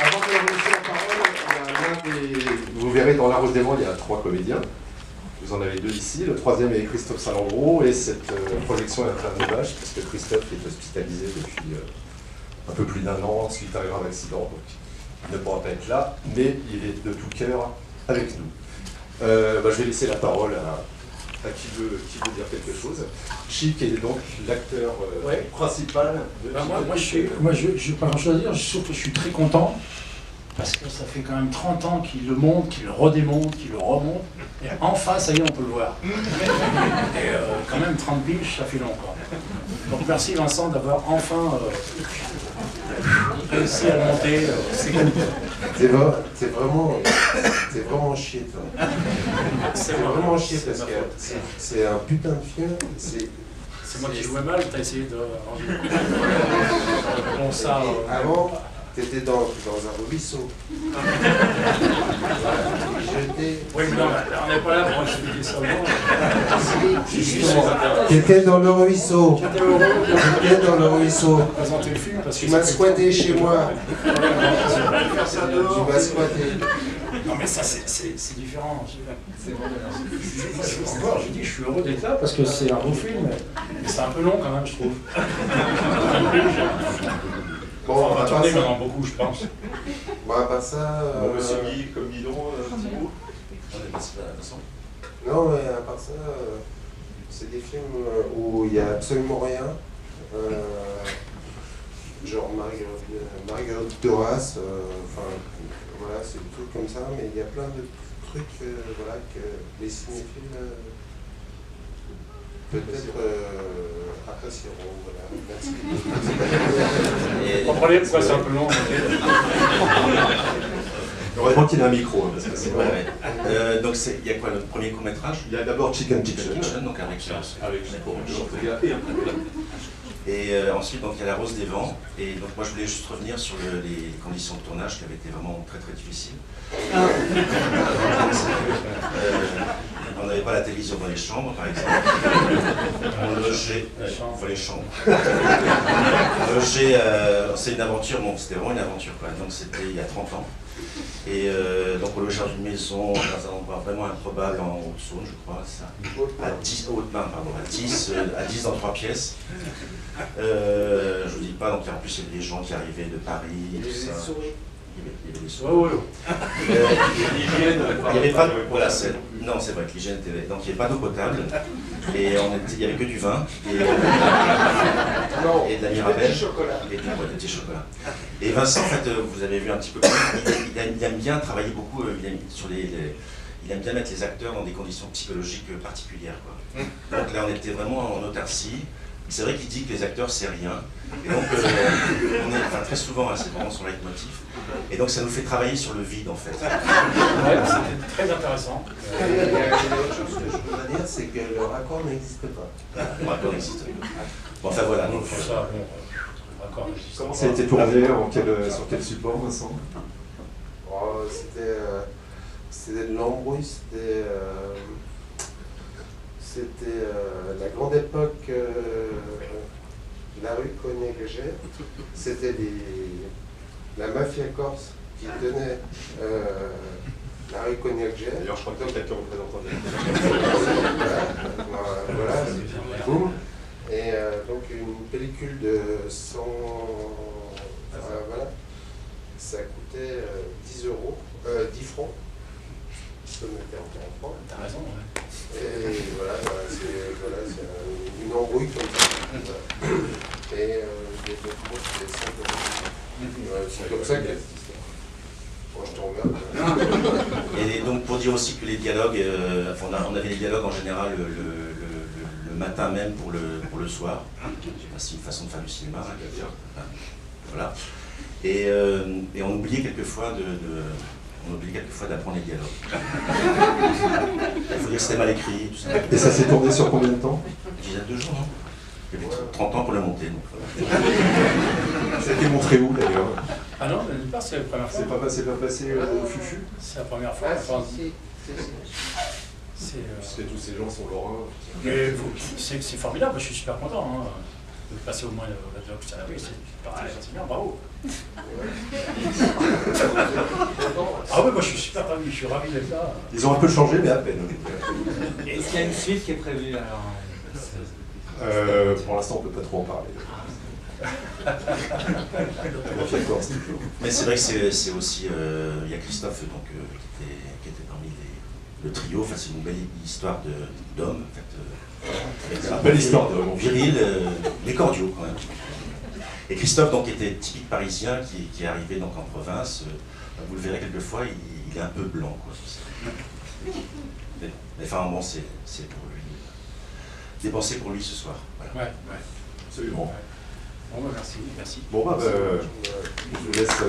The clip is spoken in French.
Avant de leur laisser la parole, vous verrez dans La Rose des Vents, il y a 3 comédiens. Vous en avez 2 ici. Le 3e est Christophe Salandro, et cette projection est un hommage, parce que Christophe est hospitalisé depuis un peu plus d'1 an suite à un grave accident. Donc il ne pourra pas être là, mais il est de tout cœur avec nous. Je vais laisser la parole à qui veut dire quelque chose. Chic est donc l'acteur principal de moi, je n'ai pas grand chose à dire, sauf que je suis très content, parce que ça fait quand même 30 ans qu'il le monte, qu'il le redémonte, qu'il le remonte, et enfin, ça y est, on peut le voir. Et quand même, 30 piges, ça fait long, quoi. Donc merci Vincent d'avoir enfin réussi à le monter, c'est cool. C'est vraiment chier, toi. C'est vraiment chier parce que c'est un putain de film. C'est moi qui jouais mal, t'as essayé de... Bon, ça... Avant, t'étais dans un ruisseau. Oui, mais non, on n'est pas là pour expliquer ça. T'étais dans le ruisseau. T'étais dans le ruisseau. Présenter le film parce que tu m'as squatté chez moi. Tu m'as squatté. Non mais ça c'est différent. Encore, j'ai dit je suis heureux d'être là parce que c'est un beau film, mais c'est un peu long quand même je trouve. Bon, on va tourner maintenant beaucoup je pense. Bon, à part ça... Monsieur Guy, comme Guidon, Thibaut. On est passé à la façon. Non, mais à part ça, c'est des films où il n'y a absolument rien. Genre Marguerite Duras, voilà, c'est des trucs comme ça, mais il y a plein de trucs voilà, que les cinéphiles peut-être apprécieront. Voilà. Merci. Vous comprenez pourquoi c'est un peu long? Heureusement qu'il a un micro, parce que c'est vrai. Donc il y a quoi, notre premier court-métrage? Il y a d'abord Chicken Kitchen, donc avec et ensuite, donc, il y a La Rose des Vents. Et donc, moi, je voulais juste revenir sur les conditions de tournage qui avaient été vraiment très, très difficiles. On n'avait pas la télévision dans les chambres, par exemple. On logeait... les chambres. On logeait... c'est une aventure, bon, c'était vraiment une aventure, quoi. Donc, c'était il y a 30 ans. Et donc on logeait dans une maison dans un endroit vraiment improbable en Haute-Saône, je crois, ça. À 10 dans 3 pièces. Je vous dis pas, donc en plus il y avait des gens qui arrivaient de Paris, tout ça. Il y avait des souris. Il n'y avait pas de... Voilà, non, c'est vrai que l'hygiène était... Donc il n'y avait pas d'eau potable, et il n'y avait que du vin, et de la mirabelle, et des petits chocolats. Et Vincent, en fait, vous avez vu un petit peu, il aime bien travailler beaucoup, il aime bien mettre les acteurs dans des conditions psychologiques particulières, quoi. Donc là, on était vraiment en autarcie. C'est vrai qu'il dit que les acteurs, c'est rien. Et donc, très souvent, c'est vraiment son leitmotiv. Et donc, ça nous fait travailler sur le vide, en fait. Ouais, c'était très intéressant. Il y a une autre chose que je voudrais dire, c'est que le raccord n'existe pas. Le raccord n'existe pas. Bon, enfin, voilà. Donc, comment ça a été tourné, sur quel support, Vincent? C'était de l'embrouille, c'était la grande époque de la rue Cognac-Gégère. C'était la mafia corse qui tenait la rue Cognac-Gégère. D'ailleurs, je crois que quelqu'un représentant de voilà, boum. Et donc une pellicule de 100... voilà, ça coûtait 10 euros, 10 francs. Je peux mettre en francs. T'as raison, ouais. Et voilà, c'est une embrouille comme ça. Et des mots, c'est 5 euros. C'est comme ça que bon, je te regarde. Et donc pour dire aussi que les dialogues, on avait les dialogues en général le matin même pour le soir. C'est une façon de faire du cinéma. Voilà. Et on oubliait quelquefois d'apprendre les dialogues. Il faut dire que c'était mal écrit, tout ça. Et ça s'est tourné sur combien de temps? Une dizaine de jours, hein. Il y avait 30 ans pour le monter. Donc, ça a été montré où d'ailleurs? Ah non, nulle part, c'est la première fois. C'est pas passé au Fufu? C'est la première fois. Parce que tous ces gens sont lorrains. Mais c'est formidable, je suis super content. Hein. De passer au moins le dialogue, c'est bien, bravo. Ah ouais, moi je suis super ravi, je suis ravi d'être là. Ils ont un peu changé, mais à peine. Est-ce qu'il y a une suite qui est prévue alors? Pour l'instant, on ne peut pas trop en parler. Toujours. Mais c'est vrai que c'est aussi, il y a Christophe donc, qui était parmi le trio, enfin, c'est une belle histoire d'homme, en fait, Belle histoire d'homme. viril, mais cordiaux quand même. Et Christophe donc était typique parisien qui est arrivé donc en province, vous le verrez quelquefois, il est un peu blanc, quoi. Mais enfin bon, c'est pour lui, dépenser pour lui ce soir. Voilà. Ouais, ouais. Absolument. Ouais. Bon, bah, merci, merci. Bon, bah, je vous laisse.